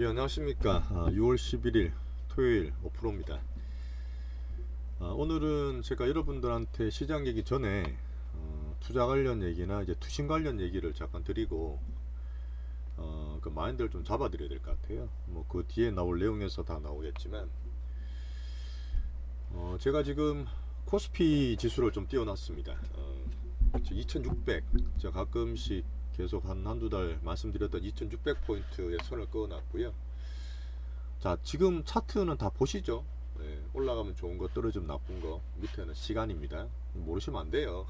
예, 안녕하십니까. 6월 11일 토요일 오프로입니다. 오늘은 제가 여러분들한테 시장 얘기 전에 투자 관련 얘기나 이제 투신 관련 얘기를 잠깐 드리고 그 마인드를 좀 잡아 드려야 될 것 같아요. 뭐 그 뒤에 나올 내용에서 다 나오겠지만 제가 지금 코스피 지수를 좀 띄워놨습니다. 2600, 제가 가끔씩 계속 한두 달 말씀드렸던 2600포인트에 선을 그어놨고요. 자, 지금 차트는 다 보시죠. 네, 올라가면 좋은 거, 떨어지면 나쁜 거, 밑에는 시간입니다. 모르시면 안 돼요.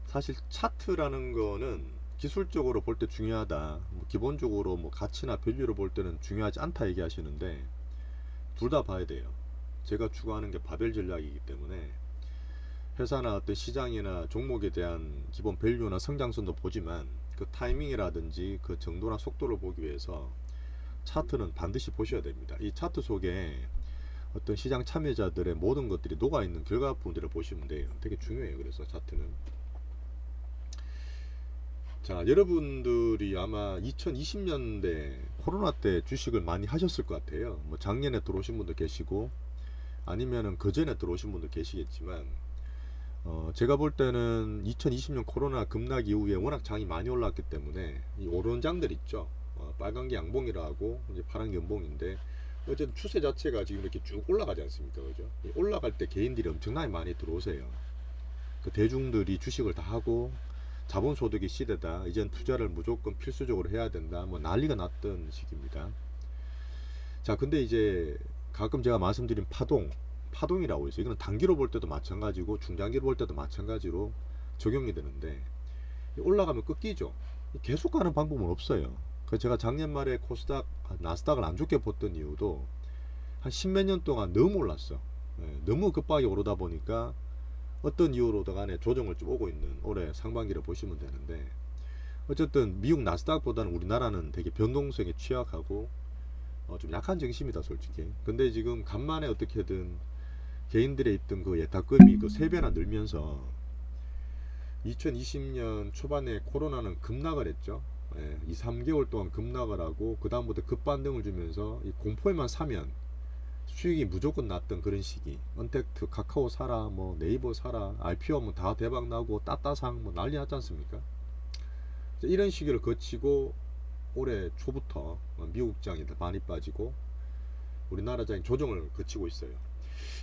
사실 차트라는 거는 기술적으로 볼 때 중요하다, 뭐 기본적으로 뭐 가치나 밸류로 볼 때는 중요하지 않다 얘기하시는데, 둘 다 봐야 돼요. 제가 추구하는 게 바벨 전략이기 때문에 회사나 어떤 시장이나 종목에 대한 기본 밸류나 성장선도 보지만 그 타이밍이라든지 그 정도나 속도를 보기 위해서 차트는 반드시 보셔야 됩니다. 이 차트 속에 어떤 시장 참여자들의 모든 것들이 녹아있는 결과물들을 보시면 돼요. 되게 중요해요. 그래서 차트는. 자, 여러분들이 아마 2020년대 코로나 때 주식을 많이 하셨을 것 같아요. 뭐 작년에 들어오신 분도 계시고 아니면은 그 전에 들어오신 분도 계시겠지만 제가 볼 때는 2020년 코로나 급락 이후에 워낙 장이 많이 올랐기 때문에 이 오른 장들 있죠. 빨간 게 양봉이라고 이제 파란 게 연봉인데 어쨌든 추세 자체가 지금 이렇게 쭉 올라가지 않습니까, 그죠? 올라갈 때 개인들이 엄청나게 많이 들어오세요. 그 대중들이 주식을 다 하고 자본소득의 시대다, 이젠 투자를 무조건 필수적으로 해야 된다, 뭐 난리가 났던 시기입니다. 자, 근데 이제 가끔 제가 말씀드린 파동이라고 있어요. 이거는 단기로 볼 때도 마찬가지고 중장기로 볼 때도 마찬가지로 적용이 되는데 올라가면 꺾이죠. 계속 가는 방법은 없어요. 그래서 제가 작년 말에 코스닥, 나스닥을 안 좋게 봤던 이유도 한 십몇 년 동안 너무 올랐어. 너무 급하게 오르다 보니까 어떤 이유로든 간에 조정을 좀 오고 있는 올해 상반기를 보시면 되는데, 어쨌든 미국 나스닥보다는 우리나라는 되게 변동성에 취약하고 좀 약한 정신입니다, 솔직히. 근데 지금 간만에 어떻게든 개인들의 있던 그 예탁금이 그 3배나 늘면서 2020년 초반에 코로나는 급락을 했죠. 2, 3개월 동안 급락을 하고 그 다음부터 급반등을 주면서 이 공포에만 사면 수익이 무조건 났던 그런 시기. 언택트, 카카오 사라, 뭐 네이버 사라, IPO 하면 다 대박 나고 따따상 뭐 난리 났지 않습니까? 이런 시기를 거치고 올해 초부터 미국 장이 많이 빠지고 우리나라 장이 조정을 거치고 있어요.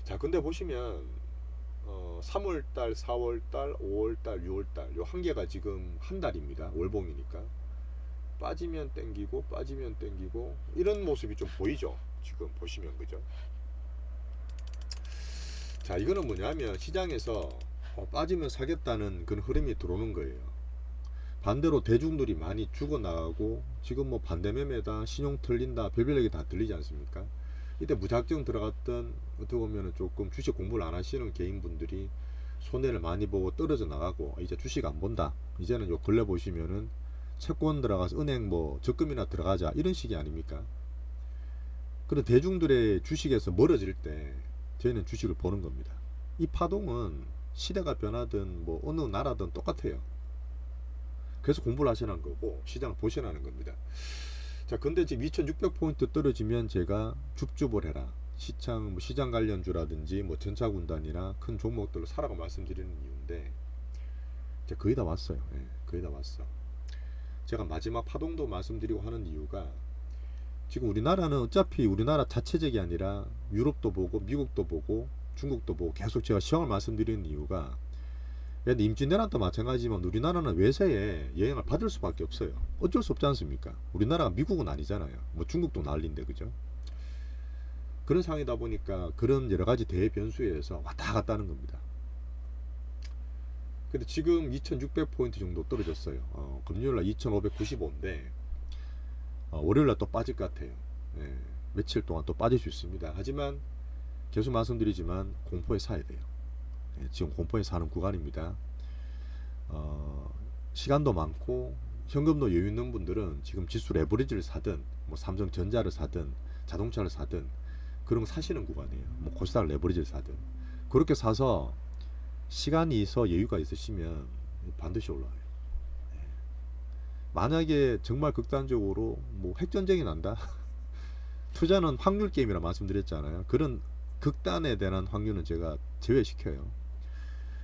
자, 근데 보시면 3월달, 4월달, 5월달, 6월달 요 한 개가 지금 한 달입니다. 월봉이니까 빠지면 땡기고 빠지면 땡기고 이런 모습이 좀 보이죠. 지금 보시면, 그죠? 자, 이거는 뭐냐면 시장에서 빠지면 사겠다는 그런 흐름이 들어오는 거예요. 반대로 대중들이 많이 죽어나가고 지금 뭐 반대매매다, 신용 털린다, 별별 얘기 다 들리지 않습니까? 이때 무작정 들어갔던, 어떻게 보면 조금 주식 공부를 안 하시는 개인분들이 손해를 많이 보고 떨어져 나가고 이제 주식 안 본다, 이제는 요 근래 보시면은 채권 들어가서 은행 뭐 적금이나 들어가자 이런 식이 아닙니까? 그런 대중들의 주식에서 멀어질 때 저희는 주식을 보는 겁니다. 이 파동은 시대가 변하든 뭐 어느 나라든 똑같아요. 그래서 공부를 하시라는 거고 시장을 보시라는 겁니다. 자, 근데 지금 2600포인트 떨어지면 제가 줍줍을 해라, 시장 관련주라든지 뭐 전차군단이나 큰 종목들로 사라고 말씀드리는 이유인데 거의 다 왔어요. 거의 다 왔어. 제가 마지막 파동도 말씀드리고 하는 이유가 지금 우리나라는 어차피 우리나라 자체적이 아니라 유럽도 보고 미국도 보고 중국도 보고 계속 제가 시황을 말씀드리는 이유가, 임진왜란도 마찬가지지만 우리나라는 외세에 영향을 받을 수밖에 없어요. 어쩔 수 없지 않습니까? 우리나라가 미국은 아니잖아요. 뭐 중국도 난리인데, 그죠? 그런 상황이다 보니까 그런 여러 가지 대변수에서 왔다 갔다 하는 겁니다. 근데 지금 2600포인트 정도 떨어졌어요. 금요일날 2595인데 월요일날 또 빠질 것 같아요. 며칠 동안 또 빠질 수 있습니다. 하지만 계속 말씀드리지만 공포에 사야 돼요. 지금 공포에 사는 구간입니다. 시간도 많고 현금도 여유 있는 분들은 지금 지수 레버리지를 사든 뭐 삼성전자를 사든 자동차를 사든 그런 거 사시는 구간이에요. 뭐 코스닥 레버리지를 사든 그렇게 사서 시간이 있어 여유가 있으시면 반드시 올라와요. 만약에 정말 극단적으로 뭐 핵전쟁이 난다. 투자는 확률 게임이라 말씀드렸잖아요. 그런 극단에 대한 확률은 제가 제외시켜요.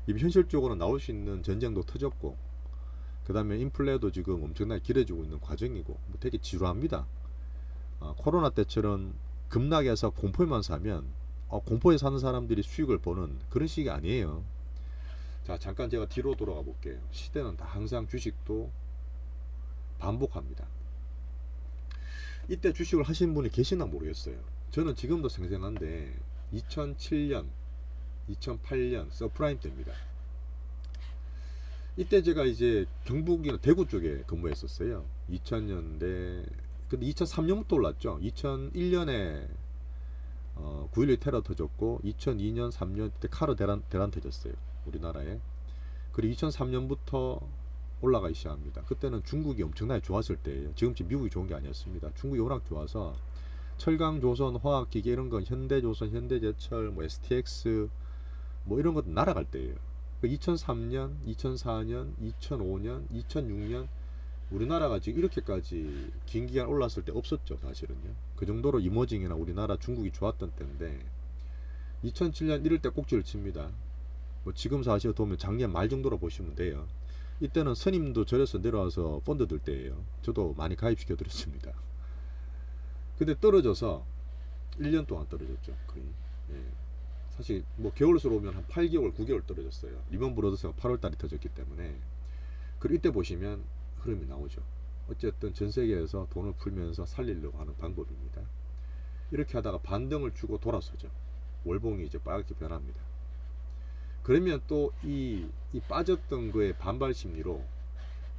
이미 현실적으로 나올 수 있는 전쟁도 터졌고, 그 다음에 인플레도 지금 엄청나게 길어지고 있는 과정이고, 뭐 되게 지루합니다. 코로나 때처럼 급락해서 공포에만 사면 공포에 사는 사람들이 수익을 보는 그런 식이 아니에요. 자, 잠깐 제가 뒤로 돌아가 볼게요. 시대는 다 항상 주식도 반복합니다. 이때 주식을 하신 분이 계시나 모르겠어요. 저는 지금도 생생한데 2007년, 2008년 서프라임 때입니다. 이때 제가 이제 경북이나 대구 쪽에 근무했었어요. 2000년대. 근데 2003년부터 올랐죠. 2001년에 9.11 테러 터졌고 2002년 3년 때 카르 대란 터졌어요. 우리나라에. 그리고 2003년부터 올라가기 시작합니다. 그때는 중국이 엄청나게 좋았을 때예요. 지금쯤 미국이 좋은 게 아니었습니다. 중국이 워낙 좋아서 철강조선, 화학기계 이런 건 현대조선, 현대제철, 뭐 STX 뭐 이런 것도 날아갈 때예요. 2003년, 2004년, 2005년, 2006년 우리나라가 지금 이렇게까지 긴 기간 올랐을 때 없었죠, 사실은요. 그 정도로 이머징이나 우리나라 중국이 좋았던 때인데 2007년 이럴 때 꼭지를 칩니다. 뭐 지금 사실 보면 작년 말 정도로 보시면 돼요. 이때는 스님도 절에서 내려와서 펀드 들 때예요. 저도 많이 가입시켜 드렸습니다. 근데 떨어져서 1년 동안 떨어졌죠, 거의. 예. 사실 뭐 개월수로 오면 한 8개월, 9개월 떨어졌어요. 리먼 브러더스가 8월달에 터졌기 때문에. 그리고 이때 보시면 흐름이 나오죠. 어쨌든 전 세계에서 돈을 풀면서 살리려고 하는 방법입니다. 이렇게 하다가 반등을 주고 돌아서죠. 월봉이 이제 빨갛게 변합니다. 그러면 또 이 빠졌던 거에 반발 심리로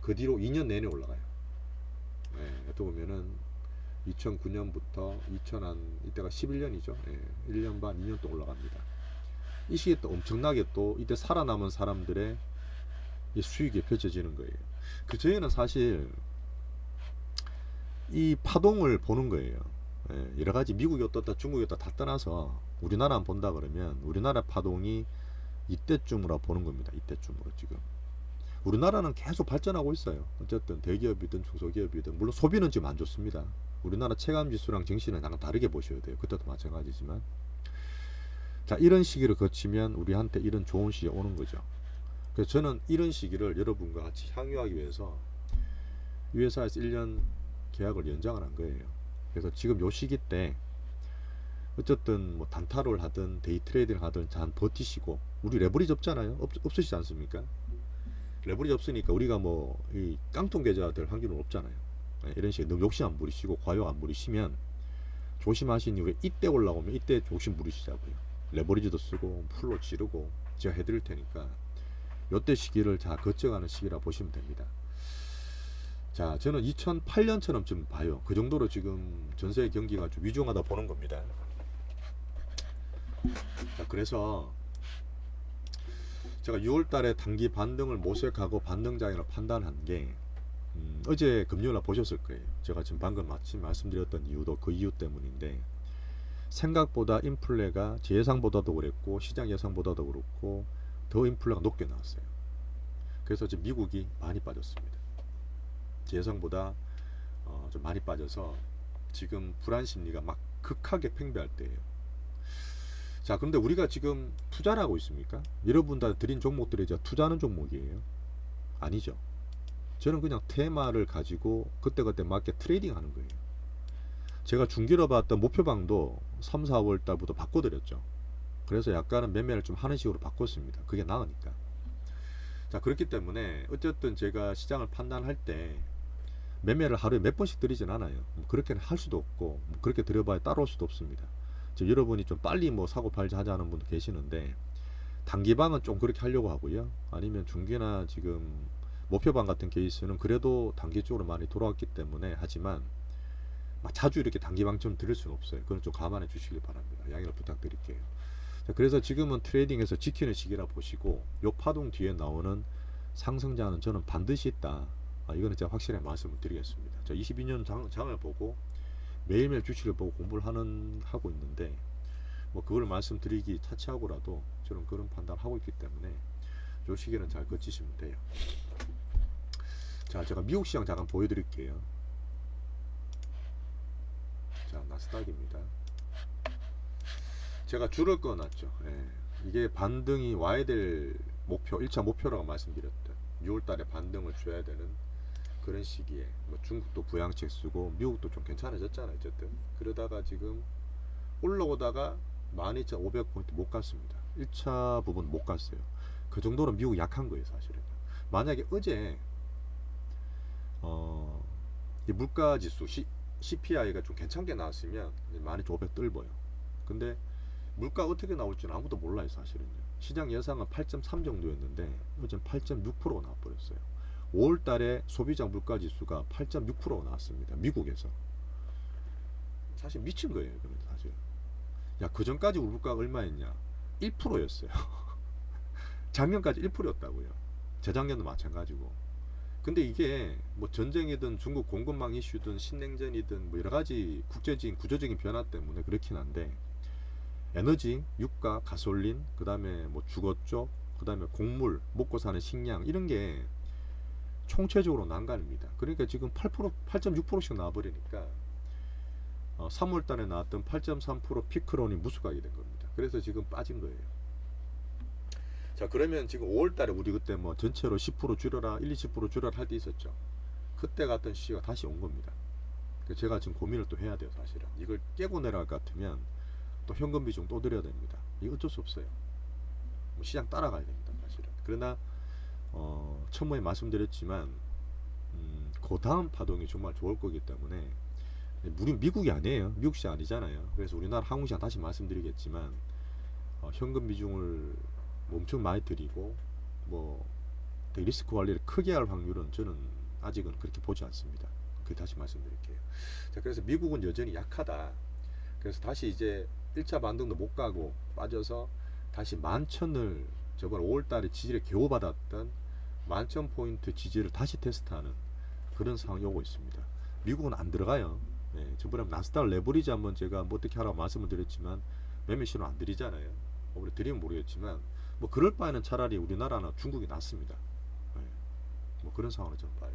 그 뒤로 2년 내내 올라가요. 네, 또 보면은 2009년부터 2000한 이때가 11년이죠. 네, 1년 반, 2년 또 올라갑니다. 이 시기에 또 엄청나게 또 이때 살아남은 사람들의 이 수익이 펼쳐지는 거예요. 그 저희는 사실 이 파동을 보는 거예요. 예, 여러 가지 미국이 어떻다 중국이 어떻다 다 떠나서 우리나라만 본다 그러면 우리나라 파동이 이때쯤으로 보는 겁니다. 이때쯤으로 지금 우리나라는 계속 발전하고 있어요. 어쨌든 대기업이든 중소기업이든 물론 소비는 지금 안 좋습니다. 우리나라 체감지수랑 정시는 약간 다르게 보셔야 돼요. 그때도 마찬가지지만 자 이런 시기를 거치면 우리한테 이런 좋은 시기가 오는 거죠. 그래서 저는 이런 시기를 여러분과 같이 향유하기 위해서 이 회사에서 1년 계약을 연장을 한 거예요. 그래서 지금 요 시기 때 어쨌든 뭐 단타를 하든 데이 트레이딩을 하든 잘 버티시고 우리 레버리지 없잖아요. 없으시지 않습니까? 레버리지 없으니까 우리가 뭐 이 깡통 계좌들 확률은 없잖아요. 이런 식으로 너무 욕심 안 부리시고 과욕 안 부리시면 조심하신 이후에 이때 올라오면 이때 욕심 부리시자고요. 레버리지도 쓰고 풀로 지르고 제가 해드릴 테니까 요때 시기를 잘 거쳐가는 시기라 보시면 됩니다. 자, 저는 2008년처럼 좀 봐요. 그 정도로 지금 전세의 경기가 좀 위중하다 보는 겁니다. 자, 그래서 제가 6월달에 단기 반등을 모색하고 반등장애를 판단한 게 어제 금요일날 보셨을 거예요. 제가 지금 방금 마침 말씀드렸던 이유도 그 이유 때문인데 생각보다 인플레가 제 예상보다도 그랬고 시장 예상보다도 그렇고 더 인플레가 높게 나왔어요. 그래서 지금 미국이 많이 빠졌습니다. 제 예상보다 좀 많이 빠져서 지금 불안 심리가 막 극하게 팽배할 때예요. 자, 그런데 우리가 지금 투자를 하고 있습니까? 여러분들 드린 종목들이 이제 투자하는 종목이에요? 아니죠. 저는 그냥 테마를 가지고 그때그때 맞게 트레이딩 하는 거예요. 제가 중기로 봤던 목표방도 3, 4월 달부터 바꿔드렸죠. 그래서 약간은 매매를 좀 하는 식으로 바꿨습니다. 그게 나으니까. 자, 그렇기 때문에 어쨌든 제가 시장을 판단할 때 매매를 하루에 몇 번씩 드리진 않아요. 그렇게는 할 수도 없고 그렇게 드려봐야 따라올 수도 없습니다. 여러분이 좀 빨리 뭐 사고 팔자 하자는 분도 계시는데 단기방은 좀 그렇게 하려고 하고요. 아니면 중기나 지금 목표방 같은 케이스는 그래도 단기 쪽으로 많이 돌아왔기 때문에 하지만 막 자주 이렇게 단기방 좀 드릴 수는 없어요. 그건 좀 감안해 주시기 바랍니다. 양해를 부탁드릴게요. 자, 그래서 지금은 트레이딩에서 지키는 시기라 보시고 요 파동 뒤에 나오는 상승장은 저는 반드시 있다. 이거는 제가 확실하게 말씀을 드리겠습니다. 저 22년 장을 보고 매일매일 주식을 보고 공부를 하고 있는데 뭐 그걸 말씀드리기 차치하고라도 저는 그런 판단을 하고 있기 때문에 요 시기는 잘 거치시면 돼요. 자, 제가 미국 시장 잠깐 보여드릴게요. 자, 나스닥입니다. 제가 줄을 꺼놨죠. 예. 이게 반등이 와야 될 목표, 1차 목표라고 말씀드렸던 6월달에 반등을 줘야 되는 그런 시기에 뭐 중국도 부양책 쓰고 미국도 좀 괜찮아졌잖아요. 어쨌든 그러다가 지금 올라오다가 12,500포인트 못 갔습니다. 1차 부분 못 갔어요. 그 정도로 미국 약한 거예요, 사실은. 만약에 어제 이 물가 지수 CPI가 좀 괜찮게 나왔으면 12,500 뜰보요. 근데 물가 어떻게 나올지는 아무도 몰라요, 사실은요. 시장 예상은 8.3 정도였는데 어제 8.6%가 나와버렸어요. 5월달에 소비자 물가 지수가 8.6%가 나왔습니다. 미국에서. 사실 미친 거예요, 그건 사실. 야, 그 전까지 물가가 얼마였냐? 1%였어요. 작년까지 1%였다고요. 재작년도 마찬가지고. 근데 이게 뭐 전쟁이든 중국 공급망 이슈든 신냉전이든 뭐 여러 가지 국제적인 구조적인 변화 때문에 그렇긴 한데 에너지, 유가, 가솔린, 그 다음에 뭐 주거 쪽, 그 다음에 곡물, 먹고 사는 식량 이런 게 총체적으로 난간입니다. 그러니까 지금 8%, 8.6%씩 나와버리니까 3월 달에 나왔던 8.3% 피크론이 무수각이 된 겁니다. 그래서 지금 빠진 거예요. 자, 그러면 지금 5월 달에 우리 그때 뭐 전체로 10% 줄여라, 1, 20% 줄여라 할 때 있었죠. 그때 갔던 시기가 다시 온 겁니다. 제가 지금 고민을 또 해야 돼요, 사실은. 이걸 깨고 내려갈 것 같으면 또 현금 비중 또 드려야 됩니다. 이거 어쩔 수 없어요. 뭐 시장 따라가야 됩니다, 사실은. 그러나 처음에 말씀드렸지만 그 다음 파동이 정말 좋을 거기 때문에 우린 미국이 아니에요. 미국 시장 아니잖아요. 그래서 우리나라 한국 시장 다시 말씀드리겠지만 현금 비중을 뭐 엄청 많이 드리고 뭐 리스크 관리를 크게 할 확률은 저는 아직은 그렇게 보지 않습니다. 그 다시 말씀드릴게요. 자, 그래서 미국은 여전히 약하다. 그래서 다시 이제 1차 반등도 못 가고 빠져서 다시 11,000을 저번 5월달에 지지를 겨우 받았던 11,000포인트 지지를 다시 테스트하는 그런 상황이 오고 있습니다. 미국은 안 들어가요. 네, 저번에 나스닥 레버리지 한번 제가 뭐 어떻게 하라고 말씀을 드렸지만 매매 신호 안 드리잖아요. 우리 드리면 모르겠지만 뭐 그럴 바에는 차라리 우리나라나 중국이 낫습니다. 네, 뭐 그런 상황을 좀 봐요.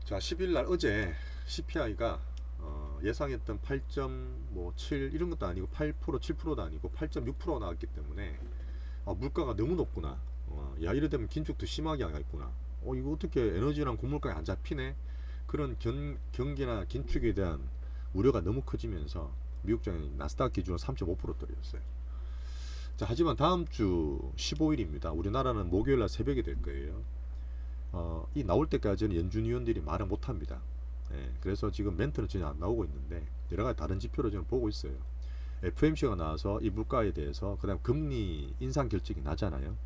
자, 10일날 어제 CPI가 예상했던 8.7 이런 것도 아니고 8% 7%도 아니고 8.6% 나왔기 때문에 물가가 너무 높구나. 야, 이래 되면 긴축도 심하게 하겠구나. 이거 어떻게 에너지랑 곡물가에 안 잡히네. 그런 경기나 긴축에 대한 우려가 너무 커지면서 미국장이 나스닥 기준으로 3.5% 떨어졌어요. 자, 하지만 다음 주 15일입니다. 우리나라는 목요일날 새벽이 될 거예요. 이 나올 때까지는 연준 위원들이 말을 못합니다. 예, 그래서 지금 멘트는 전혀 안 나오고 있는데 여러 가지 다른 지표를 저는 보고 있어요. FOMC가 나와서 이 물가에 대해서 그다음 금리 인상 결정이 나잖아요.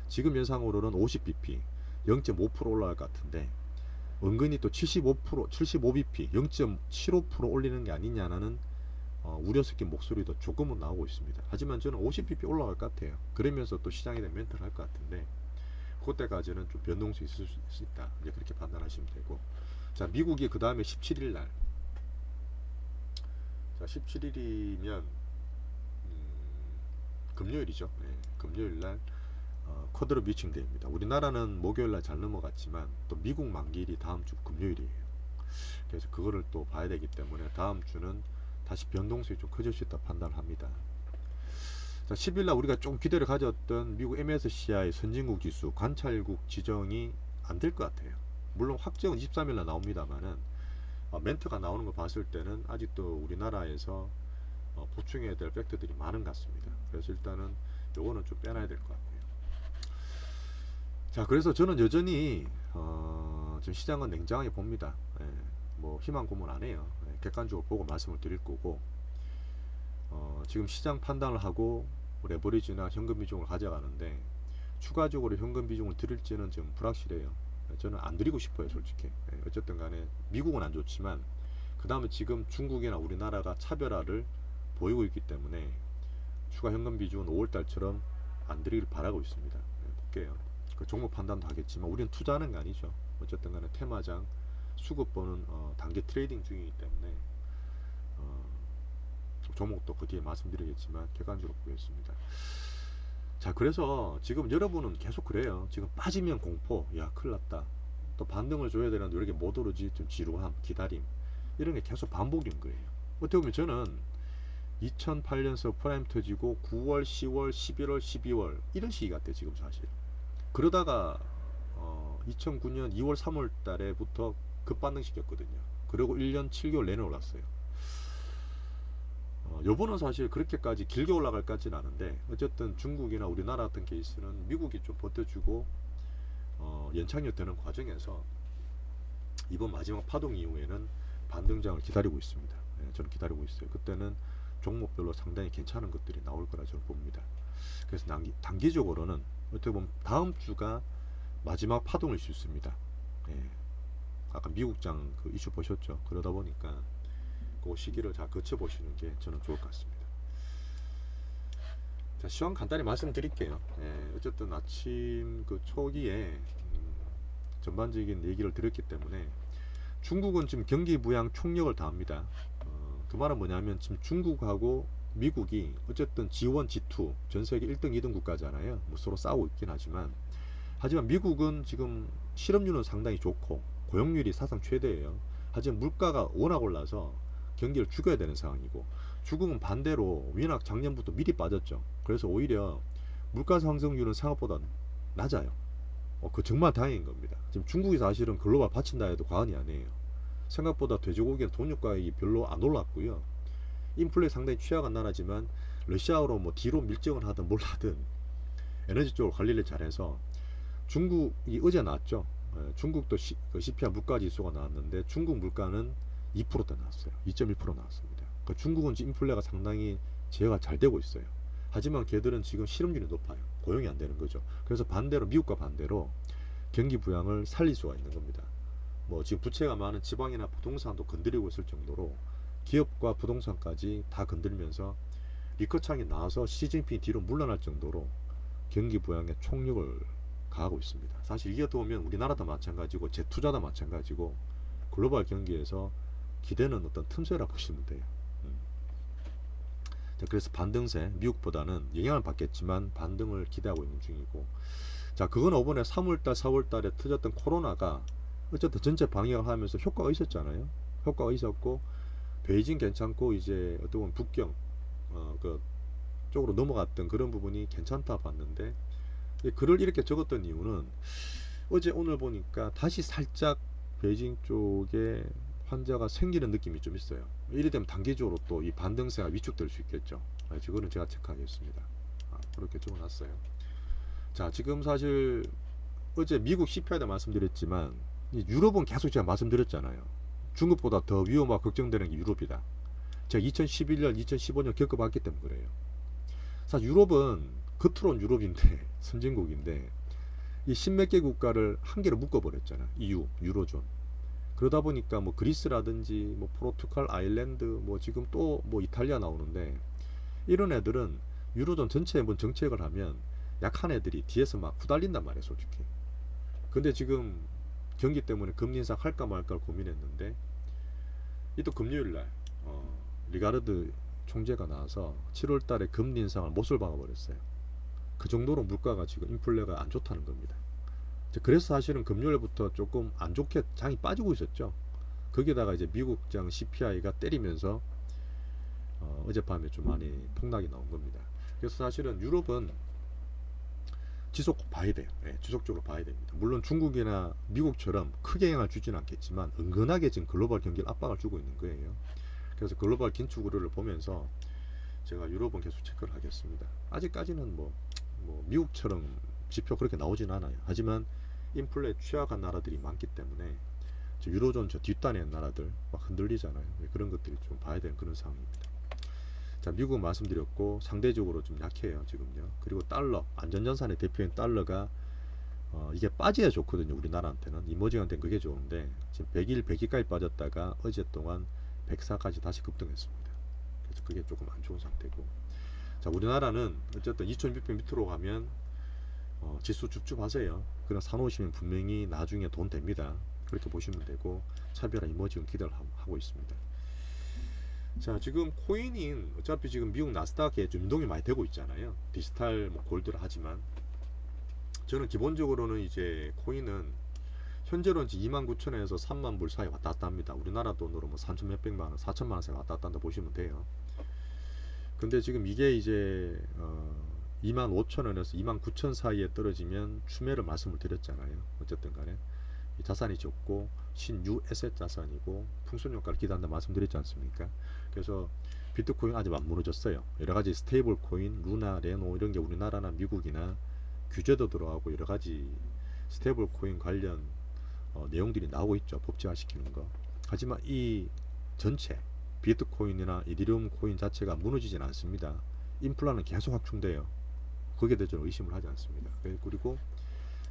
지금 예상으로는 50bp 0.5% 올라갈 것 같은데 은근히 또 75bp 0.75% 올리는 게 아니냐는 우려 섞인 목소리도 조금은 나오고 있습니다. 하지만 저는 50bp 올라갈 것 같아요. 그러면서 또 시장에 대한 멘트를 할 것 같은데 그때까지는 좀 변동성이 있을 수 있다. 이제 그렇게 판단하시면 되고. 자, 미국이 그 다음에 17일 날. 자, 17일이면 금요일이죠. 네, 금요일 날 쿼드로 미칭 데이입니다. 우리나라는 목요일 날 잘 넘어갔지만 또 미국 만기일이 다음 주 금요일이에요. 그래서 그거를 또 봐야 되기 때문에 다음 주는 다시 변동성이 좀 커질 수 있다 판단을 합니다. 자, 10일날 우리가 좀 기대를 가졌던 미국 MSCI 선진국 지수 관찰국 지정이 안 될 것 같아요. 물론 확정은 23일날 나옵니다만은 멘트가 나오는 거 봤을 때는 아직도 우리나라에서 보충해야 될 팩트들이 많은 것 같습니다. 그래서 일단은 요거는 좀 빼놔야 될 것 같고요. 자, 그래서 저는 여전히 지금 시장은 냉정하게 봅니다. 예, 뭐 희망 고문 안 해요. 예, 객관적으로 보고 말씀을 드릴 거고 지금 시장 판단을 하고 레버리지나 현금 비중을 가져가는데 추가적으로 현금 비중을 드릴지는 좀 불확실해요. 저는 안 드리고 싶어요, 솔직히. 어쨌든 간에 미국은 안 좋지만 그 다음에 지금 중국이나 우리나라가 차별화를 보이고 있기 때문에 추가 현금 비중은 5월달처럼 안 드리길 바라고 있습니다. 볼게요. 그 종목 판단도 하겠지만 우리는 투자하는 게 아니죠. 어쨌든 간에 테마장 수급보는 단기 트레이딩 중이기 때문에 종목도 그 뒤에 말씀드리겠지만 객관적으로 보겠습니다. 자, 그래서 지금 여러분은 계속 그래요. 지금 빠지면 공포, 야 큰일 났다. 또 반등을 줘야 되는데 왜 이렇게 못 오르지? 좀 지루함, 기다림, 이런 게 계속 반복인 거예요. 어떻게 보면 저는 2008년서 프라임 터지고 9월, 10월, 11월, 12월 이런 시기 같아 지금 사실. 그러다가 2009년 2월, 3월 달에부터 급반등 시켰거든요. 그리고 1년 7개월 내내 올랐어요. 요번은 사실 그렇게까지 길게 올라갈 것 같지는 않은데, 어쨌든 중국이나 우리나라 같은 케이스는 미국이 좀 버텨주고 연착륙 되는 과정에서 이번 마지막 파동 이후에는 반등장을 기다리고 있습니다. 예, 저는 기다리고 있어요. 그때는 종목별로 상당히 괜찮은 것들이 나올 거라 저는 봅니다. 그래서 단기적으로는 어떻게 보면 다음 주가 마지막 파동일 수 있습니다. 예. 아까 미국장 그 이슈 보셨죠? 그러다 보니까 그 시기를 잘 거쳐보시는 게 저는 좋을 것 같습니다. 자, 시황 간단히 말씀드릴게요. 예, 어쨌든 아침 그 초기에 전반적인 얘기를 드렸기 때문에 중국은 지금 경기 부양 총력을 다합니다. 그 말은 뭐냐면 지금 중국하고 미국이 어쨌든 G1, G2 전 세계 1등, 2등 국가잖아요. 뭐 서로 싸우고 있긴 하지만 미국은 지금 실업률은 상당히 좋고 고용률이 사상 최대예요. 하지만 물가가 워낙 올라서 경기를 죽여야 되는 상황이고, 중국은 반대로 워낙 작년부터 미리 빠졌죠. 그래서 오히려 물가 상승률은 생각보다 낮아요. 그 정말 다행인 겁니다. 지금 중국이 사실은 글로벌 받친다 해도 과언이 아니에요. 생각보다 돼지고기는 돈육가액이 별로 안 올랐고요. 인플레 상당히 취약한 나라지만 러시아로 뭐 뒤로 밀정을 하든 뭘 하든 에너지 쪽으로 관리를 잘해서, 중국이 어제 나왔죠. 중국도 CPI 물가 지수가 나왔는데 중국 물가는 2%대 나왔어요. 2.1% 나왔습니다. 그러니까 중국은 지금 인플레가 상당히 제어가 잘 되고 있어요. 하지만 걔들은 지금 실업률이 높아요. 고용이 안 되는 거죠. 그래서 반대로 미국과 반대로 경기 부양을 살릴 수가 있는 겁니다. 뭐 지금 부채가 많은 지방이나 부동산도 건드리고 있을 정도로 기업과 부동산까지 다 건들면서 리커창이 나와서 시진핑이 뒤로 물러날 정도로 경기 부양에 총력을 가하고 있습니다. 사실 이게 도우면 우리나라도 마찬가지고 재투자도 마찬가지고 글로벌 경기에서 기대는 어떤 틈새라 보시면 돼요. 자, 그래서 반등세, 미국보다는 영향을 받겠지만 반등을 기대하고 있는 중이고, 자, 그건 이번에 3월달, 4월달에 터졌던 코로나가 어쨌든 전체 방역을 하면서 효과가 있었잖아요. 효과가 있었고, 베이징 괜찮고 이제 어떻게 보면 북경 그 쪽으로 넘어갔던 그런 부분이 괜찮다 봤는데, 글을 이렇게 적었던 이유는 어제 오늘 보니까 다시 살짝 베이징 쪽에 환자가 생기는 느낌이 좀 있어요. 이래 되면 단기적으로 또 이 반등세가 위축될 수 있겠죠. 이거는 제가 체크하겠습니다. 그렇게 적어놨어요. 자, 지금 사실 어제 미국 CPI도 말씀드렸지만 유럽은 계속 제가 말씀드렸잖아요. 중국보다 더 위험하고 걱정되는 게 유럽이다. 제가 2011년, 2015년 겪어봤기 때문에 그래요. 사실 유럽은 겉으로는 유럽인데 선진국인데 이 십몇 개 국가를 한 개로 묶어버렸잖아. EU, 유로존. 그러다 보니까 뭐 그리스라든지 뭐 포르투갈, 아일랜드, 뭐 지금 또 뭐 이탈리아 나오는데, 이런 애들은 유로존 전체에 뭔 정책을 하면 약한 애들이 뒤에서 막 후달린단 말이에요, 솔직히. 근데 지금 경기 때문에 금리 인상 할까 말까를 고민했는데, 이 또 금요일날 리가르드 총재가 나와서 7월 달에 금리 인상을 못을 박아버렸어요. 그 정도로 물가가 지금 인플레가 안 좋다는 겁니다. 그래서 사실은 금요일부터 조금 안 좋게 장이 빠지고 있었죠. 거기다가 이제 미국장 CPI가 때리면서 어젯밤에 좀 많이 폭락이 나온 겁니다. 그래서 사실은 유럽은 지속 봐야 돼요. 네, 지속적으로 봐야 됩니다. 물론 중국이나 미국처럼 크게 영향을 주지는 않겠지만 은근하게 지금 글로벌 경기를 압박을 주고 있는 거예요. 그래서 글로벌 긴축 우려를 보면서 제가 유럽은 계속 체크를 하겠습니다. 아직까지는 뭐 미국처럼 지표 그렇게 나오진 않아요. 하지만 인플레 취약한 나라들이 많기 때문에 유로존 저 뒷단의 나라들 막 흔들리잖아요. 그런 것들이 좀 봐야 되는 그런 상황입니다. 자, 미국은 말씀드렸고 상대적으로 좀 약해요 지금요. 그리고 달러, 안전자산의 대표인 달러가 이게 빠져야 좋거든요. 우리나라한테는 이머징한테는 그게 좋은데 지금 100일, 100일까지 빠졌다가 어제 동안 104까지 다시 급등했습니다. 그래서 그게 조금 안 좋은 상태고, 자, 우리나라는 어쨌든 2600 밑으로 가면 지수 줍줍하세요. 그냥 사놓으시면 분명히 나중에 돈 됩니다. 그렇게 보시면 되고 차별화 이머징 기대를 하고 있습니다. 자, 지금 코인인 어차피 지금 미국 나스닥에 좀 유동이 많이 되고 있잖아요. 디지털 뭐 골드를 하지만 저는 기본적으로는 이제 코인은 현재로는 29,000원에서 3만 불 사이 왔다 갔다 합니다. 우리나라 돈으로 뭐 3천 몇백만 원, 4천만 원 사이 왔다 갔다 한다 보시면 돼요. 근데 지금 이게 이제 25,000원에서 29,000 사이에 떨어지면 추매를 말씀을 드렸잖아요. 어쨌든 간에 이 자산이 적고 신유 에셋 자산이고 풍선 효과를 기대한다 말씀드렸지 않습니까? 그래서 비트코인 아직 안 무너졌어요. 여러 가지 스테이블 코인, 루나, 레노 이런 게 우리나라나 미국이나 규제도 들어가고 여러 가지 스테이블 코인 관련 내용들이 나오고 있죠. 법제화시키는 거. 하지만 이 전체 비트코인이나 이더리움 코인 자체가 무너지진 않습니다. 인플라는 계속 확충돼요. 거기에 대해서 의심을 하지 않습니다. 그리고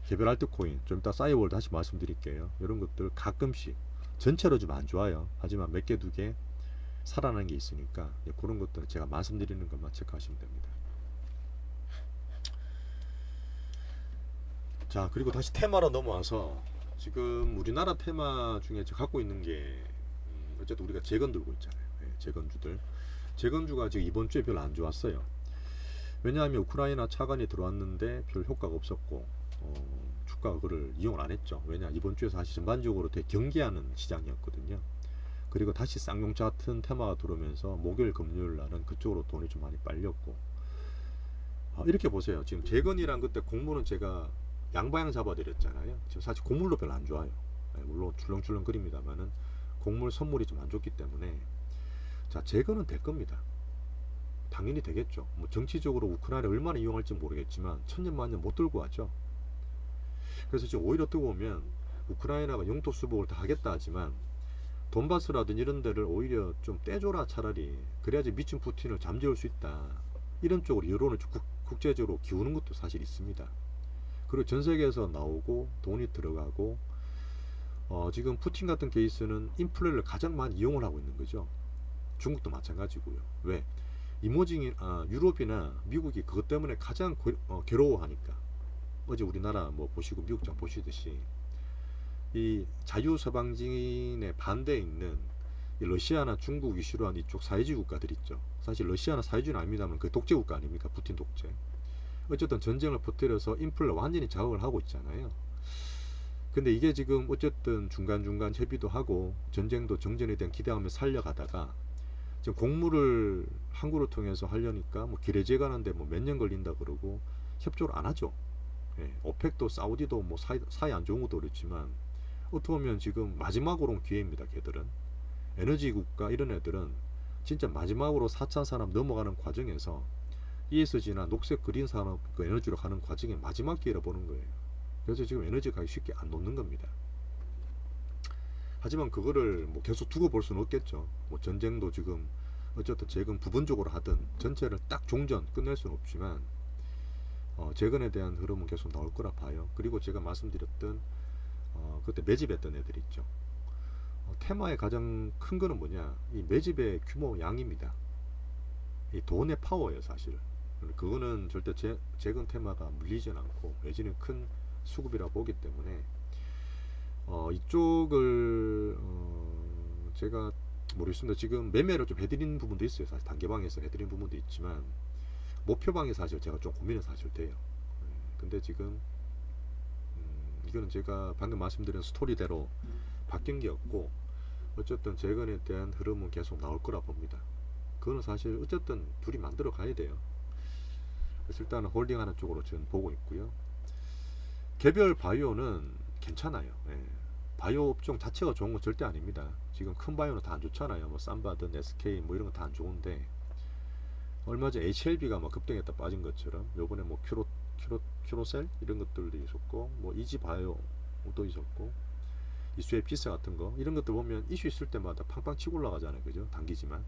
개별 알트코인, 좀 이따 싸이월드 다시 말씀드릴게요. 이런 것들 가끔씩 전체로 좀 안 좋아요. 하지만 몇 개 두 개 살아나는 게 있으니까 그런 것들 제가 말씀드리는 것만 체크하시면 됩니다. 자, 그리고 다시 테마로 넘어와서 지금 우리나라 테마 중에 제가 갖고 있는 게 어쨌든 우리가 재건 들고 있잖아요. 재건주들. 재건주가 지금 이번 주에 별로 안 좋았어요. 왜냐하면 우크라이나 차관이 들어왔는데 별 효과가 없었고 주가가 그걸 이용을 안 했죠. 왜냐, 이번 주에 사실 전반적으로 되게 경계하는 시장이었거든요. 그리고 다시 쌍용차 같은 테마가 들어오면서 목요일 금요일 날은 그쪽으로 돈이 좀 많이 빨렸고 이렇게 보세요. 지금 재건이란 그때 곡물은 제가 양방향 잡아드렸잖아요. 지금 사실 곡물도 별로 안 좋아요. 물론 출렁출렁거립니다만은 곡물 선물이 좀 안 좋기 때문에 자, 재건은 될 겁니다. 당연히 되겠죠. 뭐 정치적으로 우크라이나를 얼마나 이용할지 모르겠지만 천년만년 못 들고 왔죠. 그래서 지금 오히려 뜨거우면 우크라이나가 영토 수복을 다 하겠다 하지만 돈바스라든지 이런 데를 오히려 좀 떼줘라 차라리. 그래야지 미친 푸틴을 잠재울 수 있다. 이런 쪽으로 여론을 국제적으로 기우는 것도 사실 있습니다. 그리고 전 세계에서 나오고 돈이 들어가고 지금 푸틴 같은 케이스는 인플레를 가장 많이 이용을 하고 있는 거죠. 중국도 마찬가지고요. 왜? 이모징이 유럽이나 미국이 그것 때문에 가장 괴로워하니까. 어제 우리나라 뭐 보시고 미국장 보시듯이 이 자유서방진의 반대에 있는 이 러시아나 중국 위주로 한 이쪽 사회주의 국가들 있죠. 사실 러시아는 사회주의는 아닙니다만 그 독재 국가 아닙니까? 푸틴 독재. 어쨌든 전쟁을 퍼뜨려서 인플레 완전히 자극을 하고 있잖아요. 근데 이게 지금 어쨌든 중간중간 협의도 하고 전쟁도 정전에 대한 기대하며 살려가다가 지금 곡물을 항구를 통해서 하려니까 뭐 기뢰제 가는데 뭐 몇 년 걸린다 그러고 협조를 안 하죠. 오펙도 사우디도 뭐 사이 안 좋은 것도 그렇지만 어떻게 보면 지금 마지막으로 온 기회입니다. 걔들은 에너지 국가 이런 애들은 진짜 마지막으로 4차 산업 넘어가는 과정에서 ESG나 녹색 그린 산업 그 에너지로 가는 과정에 마지막 기회를 보는 거예요. 그래서 지금 에너지 가격이 쉽게 안 놓는 겁니다. 하지만 그거를 뭐 계속 두고 볼 수는 없겠죠. 뭐 전쟁도 지금 어쨌든 재건 부분적으로 하든 전체를 딱 종전 끝낼 수는 없지만 재건에 대한 흐름은 계속 나올 거라 봐요. 그리고 제가 말씀드렸던 그때 매집했던 애들 있죠. 테마의 가장 큰 거는 뭐냐, 이 매집의 규모 양입니다. 이 돈의 파워예요 사실. 그거는 절대 재건 테마가 물리진 않고 내지는 큰 수급이라 보기 때문에 이쪽을 제가 모르겠습니다. 지금 매매를 좀 해드리는 부분도 있어요. 사실 단계방에서 해드리는 부분도 있지만 목표방이 사실 제가 좀 고민은 사실 돼요. 근데 지금 이거는 제가 방금 말씀드린 스토리대로 바뀐 게 없고 어쨌든 재건에 대한 흐름은 계속 나올 거라 봅니다. 그거는 사실 어쨌든 둘이 만들어 가야 돼요. 그래서 일단은 홀딩하는 쪽으로 저는 보고 있고요. 개별 바이오는 괜찮아요. 바이오 업종 자체가 좋은 건 절대 아닙니다. 지금 큰 바이오는 다 안 좋잖아요. 뭐 삼바든 SK 뭐 이런 건 다 안 좋은데 얼마 전 HLB가 막 급등했다 빠진 것처럼 요번에 뭐 큐로셀 이런 것들도 있었고 뭐 이지바이오도 있었고 이수의 피스 같은 거 이런 것들 보면 이슈 있을 때마다 팡팡 치고 올라가잖아요. 그죠? 단기지만.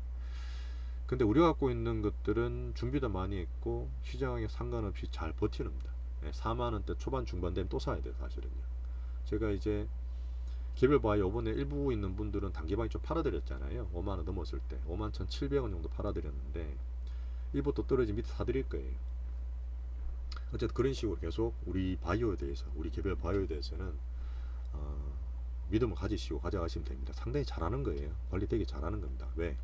근데 우리가 갖고 있는 것들은 준비도 많이 했고 시장에 상관없이 잘 버티는다. 4만원대 초반 중반 되면 또 사야 돼요. 사실은요. 제가 이제 개별 바이오 이번에 일부 있는 분들은 단기방이 좀 팔아드렸잖아요. 5만원 넘었을 때 51,700원 정도 팔아드렸는데 일부 또 떨어지 밑에 사드릴 거예요. 어쨌든 그런 식으로 계속 우리 바이오에 대해서 우리 개별 바이오에 대해서는 믿음을 가지시고 가져가시면 됩니다. 상당히 잘하는 거예요. 관리 되게 잘하는 겁니다. 왜?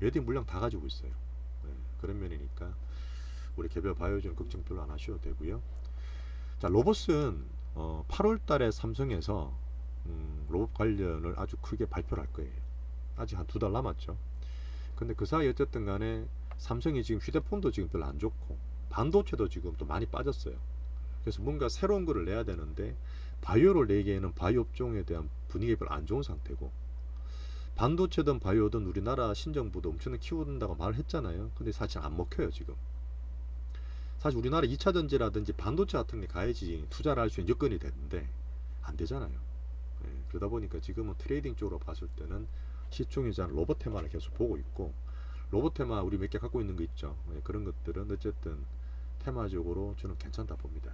얘들이 물량 다 가지고 있어요. 그런 면이니까 우리 개별 바이오전 걱정 별로 안 하셔도 되고요. 자, 로봇은 8월 달에 삼성에서 로봇 관련을 아주 크게 발표를 할 거예요. 아직 한 2달 남았죠. 근데 그 사이 어쨌든 간에 삼성이 지금 휴대폰도 지금 별로 안 좋고 반도체도 지금 또 많이 빠졌어요. 그래서 뭔가 새로운 거를 내야 되는데 바이오를 내기에는 바이오 업종에 대한 분위기가 별로 안 좋은 상태고, 반도체든 바이오든 우리나라 신정부도 엄청나게 키운다고 말을 했잖아요. 근데 사실 안 먹혀요 지금. 사실 우리나라 2차 전지라든지 반도체 같은 데 가야지 투자를 할 수 있는 여건이 되는데 안 되잖아요. 그러다 보니까 지금은 트레이딩 쪽으로 봤을 때는 시총이자는 로봇 테마를 계속 보고 있고, 로봇 테마 우리 몇 개 갖고 있는 거 있죠. 그런 것들은 어쨌든 테마적으로 저는 괜찮다 봅니다.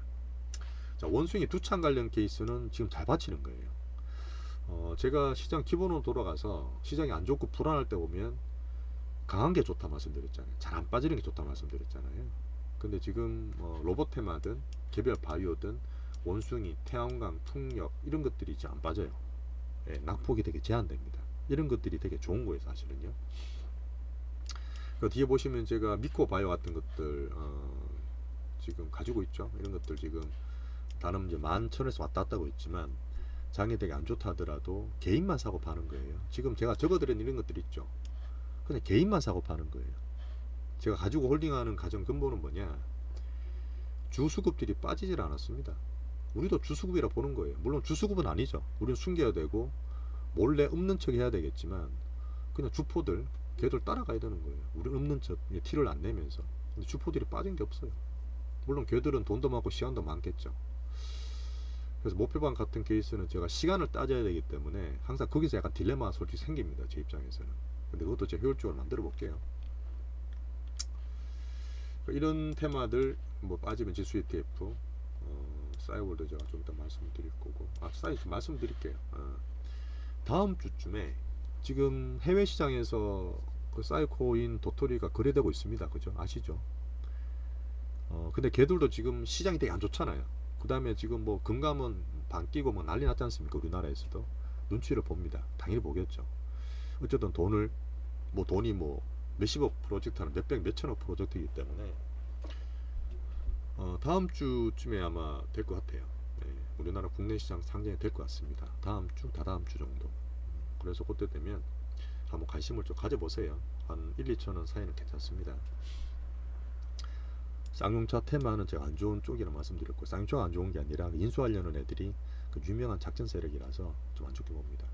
자, 원숭이 두창 관련 케이스는 지금 잘 받치는 거예요. 제가 시장 기본으로 돌아가서 시장이 안 좋고 불안할 때 보면 강한 게 좋다 말씀드렸잖아요. 잘 안 빠지는 게 좋다 말씀드렸잖아요. 근데 지금 로봇 테마든 개별 바이오든 원숭이, 태양광, 풍력 이런 것들이 이제 안 빠져요. 낙폭이 되게 제한됩니다. 이런 것들이 되게 좋은 거예요 사실은요. 그 뒤에 보시면 제가 미코 바이오 같은 것들 지금 가지고 있죠. 이런 것들 지금 단음 이제 11,000원에서 왔다 갔다 하고 있지만 장이 되게 안 좋다 하더라도 개인만 사고 파는 거예요. 지금 제가 적어드린 이런 것들 있죠. 그냥 개인만 사고 파는 거예요. 제가 가지고 홀딩하는 가정 근본은 뭐냐, 주수급들이 빠지질 않았습니다. 우리도 주수급이라 보는 거예요. 물론 주수급은 아니죠. 우리는 숨겨야 되고 몰래 없는 척 해야 되겠지만 그냥 주포들 걔들 따라가야 되는 거예요. 우리는 없는 척 티를 안 내면서. 근데 주포들이 빠진 게 없어요. 물론 걔들은 돈도 많고 시간도 많겠죠. 그래서 목표방 같은 케이스는 제가 시간을 따져야 되기 때문에 항상 거기서 약간 딜레마가 솔직히 생깁니다. 제 입장에서는. 근데 그것도 제가 효율적으로 만들어 볼게요. 이런 테마들 뭐 빠지면 지수 ETF, 싸이월드 제가 좀 이따 말씀드릴 거고, 싸이 말씀드릴게요. 다음 주쯤에 지금 해외 시장에서 그 싸이코인 도토리가 거래되고 있습니다. 그죠? 아시죠? 근데 걔들도 지금 시장이 되게 안 좋잖아요. 그 다음에 지금 뭐 금감원 반 끼고 막 난리 났지 않습니까? 우리나라에서도 눈치를 봅니다. 당연히 보겠죠. 어쨌든 돈을 돈이 몇십억 프로젝트는 몇백 몇천억 프로젝트이기 때문에 다음 주쯤에 아마 될 것 같아요. 우리나라 국내 시장 상장이 될 것 같습니다. 다음 주, 다다음 주 정도. 그래서 그때 되면 한번 관심을 좀 가져보세요. 한 1, 2천원 사이는 괜찮습니다. 쌍용차 테마는 제가 안 좋은 쪽이라 말씀드렸고, 쌍용차가 안 좋은 게 아니라 인수하려는 애들이 그 유명한 작전 세력이라서 좀 안 좋게 봅니다.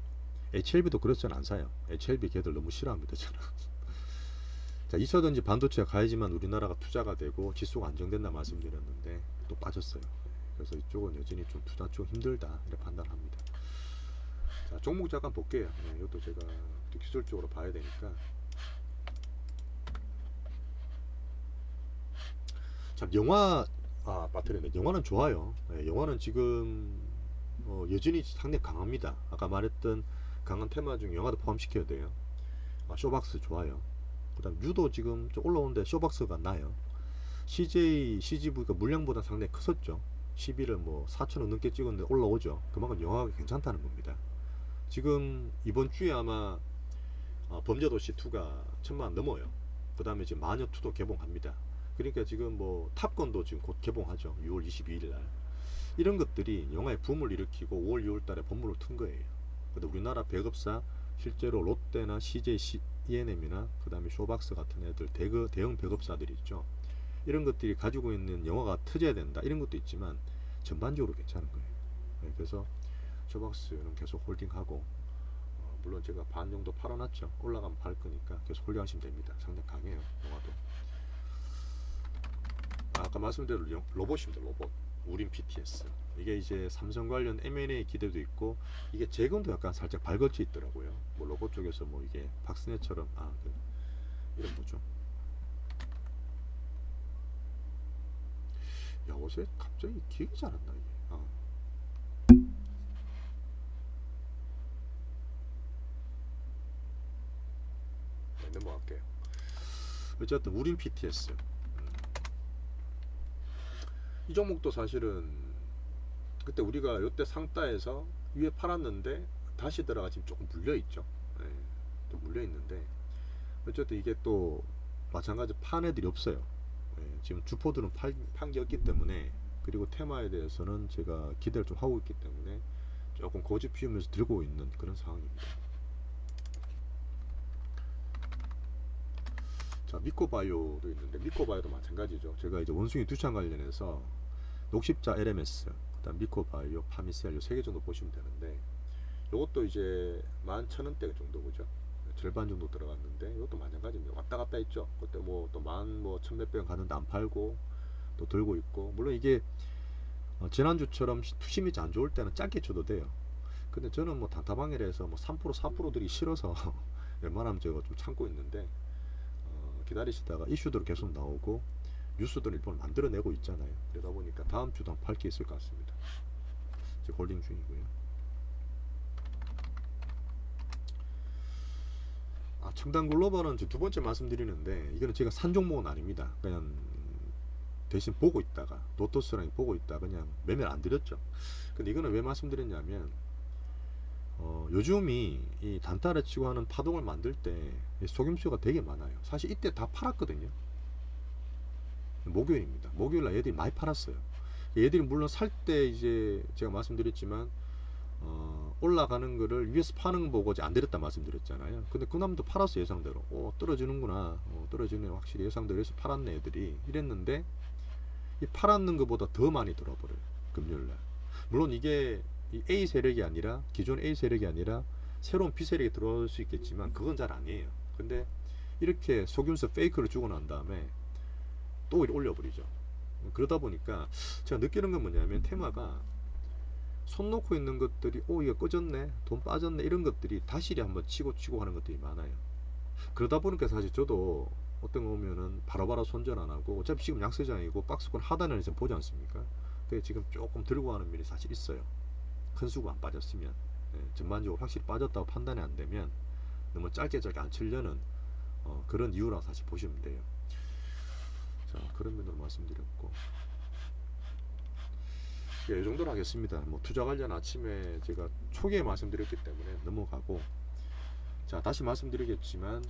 HLB도 그래서 저는 안 사요. HLB 걔들 너무 싫어합니다 저는. 자, 2차 전지 반도체가 가야지만 우리나라가 투자가 되고 지수가 안정된다 말씀드렸는데 또 빠졌어요. 그래서 이쪽은 여전히 좀 투자 쪽 힘들다 이렇게 판단합니다. 자, 종목 잠깐 볼게요. 이것도 제가 또 기술적으로 봐야 되니까. 참, 영화 빠뜨렸네. 영화는 좋아요. 영화는 지금 여전히 상당히 강합니다. 아까 말했던 강한 테마 중에 영화도 포함시켜야 돼요. 쇼박스 좋아요. 그 다음 유도 지금 좀 올라오는데 쇼박스가 나요. CJ, CGV가 물량보다 상당히 컸었죠. 11을 4,000원 넘게 찍었는데 올라오죠. 그만큼 영화가 괜찮다는 겁니다. 지금 이번 주에 아마 범죄도시2가 1,000만 넘어요. 그 다음에 지금 마녀2도 개봉합니다. 그러니까 지금 탑건도 지금 곧 개봉하죠. 6월 22일 날. 이런 것들이 영화의 붐을 일으키고 5월 6월 달에 본물을 튼 거예요. 근데 우리나라 배급사 실제로 롯데나 CJ, ENM이나 그 다음에 쇼박스 같은 애들 대형 배급사들이 있죠. 이런 것들이 가지고 있는 영화가 터져야 된다 이런 것도 있지만 전반적으로 괜찮은 거예요. 그래서 쇼박스는 계속 홀딩하고, 물론 제가 반 정도 팔아놨죠. 올라가면 팔 거니까 계속 홀딩하시면 됩니다. 상당히 강해요 영화도. 아까 말씀드린 로봇입니다. 로봇 우린 PTS. 이게 이제 삼성 관련 M&A 기대도 있고, 이게 재건도 약간 살짝 발걸쳐 있더라고요. 로봇 쪽에서 이게 박스넷처럼 이런 뭐죠? 야, 어제 갑자기 기억이 잘 안 나 이게. 넘어갈게요. 어쨌든 우린 PTS. 이 종목도 사실은 그때 우리가 이때 상따에서 위에 팔았는데 다시 들어가 지금 조금 물려 있죠. 좀 물려 있는데 어쨌든 이게 또 마찬가지 판 애들이 없어요. 예, 지금 주포들은 판 게 없기 때문에, 그리고 테마에 대해서는 제가 기대를 좀 하고 있기 때문에 조금 고집 피우면서 들고 있는 그런 상황입니다. 자, 미코바이오도 있는데, 미코바이오도 마찬가지죠. 제가 이제 원숭이 두창 관련해서 녹십자 LMS, 그다음 미코바이오, 파미셀 세 개 정도 보시면 되는데, 이것도 이제 11,000원대 정도 보죠. 절반 정도 들어갔는데, 이것도 마찬가지입니다. 왔다 갔다 했죠. 그때 뭐 또 천몇백 원 갔는데 안 팔고 또 들고 있고, 물론 이게 지난주처럼 투심이 안 좋을 때는 짧게 쳐도 돼요. 근데 저는 뭐 단타방이라 해서 뭐 3% 4%들이 싫어서 웬만하면 제가 좀 참고 있는데, 기다리시다가 이슈들은 계속 나오고 뉴스들은 일본 만들어내고 있잖아요. 그러다 보니까 다음 주도 한 팔 게 있을 것 같습니다. 지금 홀딩 중이고요. 첨단 글로벌은 두 번째 말씀드리는데, 이거는 제가 산 종목은 아닙니다. 그냥 대신 보고 있다가 노토스랑 보고 있다가 그냥 매매를 안 드렸죠. 근데 이거는 왜 말씀드렸냐면, 요즘이 이 단타를 치고 하는 파동을 만들 때 속임수가 되게 많아요. 사실 이때 다 팔았거든요. 목요일입니다. 목요일날 얘들이 많이 팔았어요. 얘들이 물론 살 때 이제 제가 말씀드렸지만 올라가는 거를 위에서 파는 거 보고 이제 안 내렸다 말씀드렸잖아요. 근데 그남도 팔았어. 예상대로 떨어지는구나, 떨어지네, 확실히 예상대로 해서 팔았네 애들이 이랬는데, 이 팔았는 것보다 더 많이 들어버려요, 금요일날. 물론 이게 이 A 세력이 아니라, 기존 A 세력이 아니라 새로운 B 세력이 들어올 수 있겠지만 그건 잘 아니에요. 근데 이렇게 속임수 페이크를 주고 난 다음에 또 올려버리죠. 그러다 보니까 제가 느끼는 건 뭐냐면, 테마가 손 놓고 있는 것들이 이거 꺼졌네, 돈 빠졌네, 이런 것들이 다시 한번 치고 하는 것들이 많아요. 그러다 보니까 사실 저도 어떤 거 보면은 바로바로 손절 안 하고, 어차피 지금 약세장이고 박스권 하단을 이제 보지 않습니까? 그래서 지금 조금 들고 가는 면이 사실 있어요. 큰 수가 안 빠졌으면, 전반적으로 확실히 빠졌다고 판단이 안 되면 너무 짧게 안 치려는 그런 이유라고 사실 보시면 돼요. 자, 그런 면으로 말씀드렸고, 이 정도로 하겠습니다. 뭐 투자 관련 아침에 제가 초기에 말씀드렸기 때문에 넘어가고, 자, 다시 말씀드리겠지만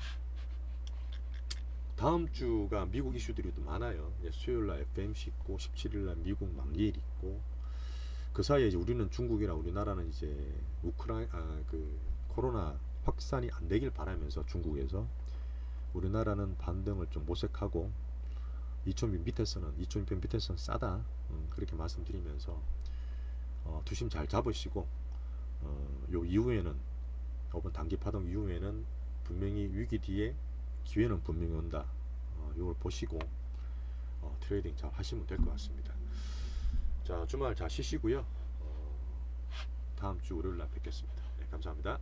다음 주가 미국 이슈들이 또 많아요. 수요일날 FMC 있고 17일날 미국 막리일 있고, 그 사이에 이제 우리는 중국이나 우리나라는 이제 그 코로나 확산이 안 되길 바라면서 중국에서, 우리나라는 반등을 좀 모색하고 2,200 밑에서는 싸다, 그렇게 말씀드리면서 투심 잘 잡으시고, 요 이후에는, 이번 단기 파동 이후에는 분명히 위기 뒤에 기회는 분명히 온다. 이걸 보시고 트레이딩 잘 하시면 될 것 같습니다. 자, 주말 잘 쉬시고요. 다음 주 월요일 날 뵙겠습니다. 네, 감사합니다.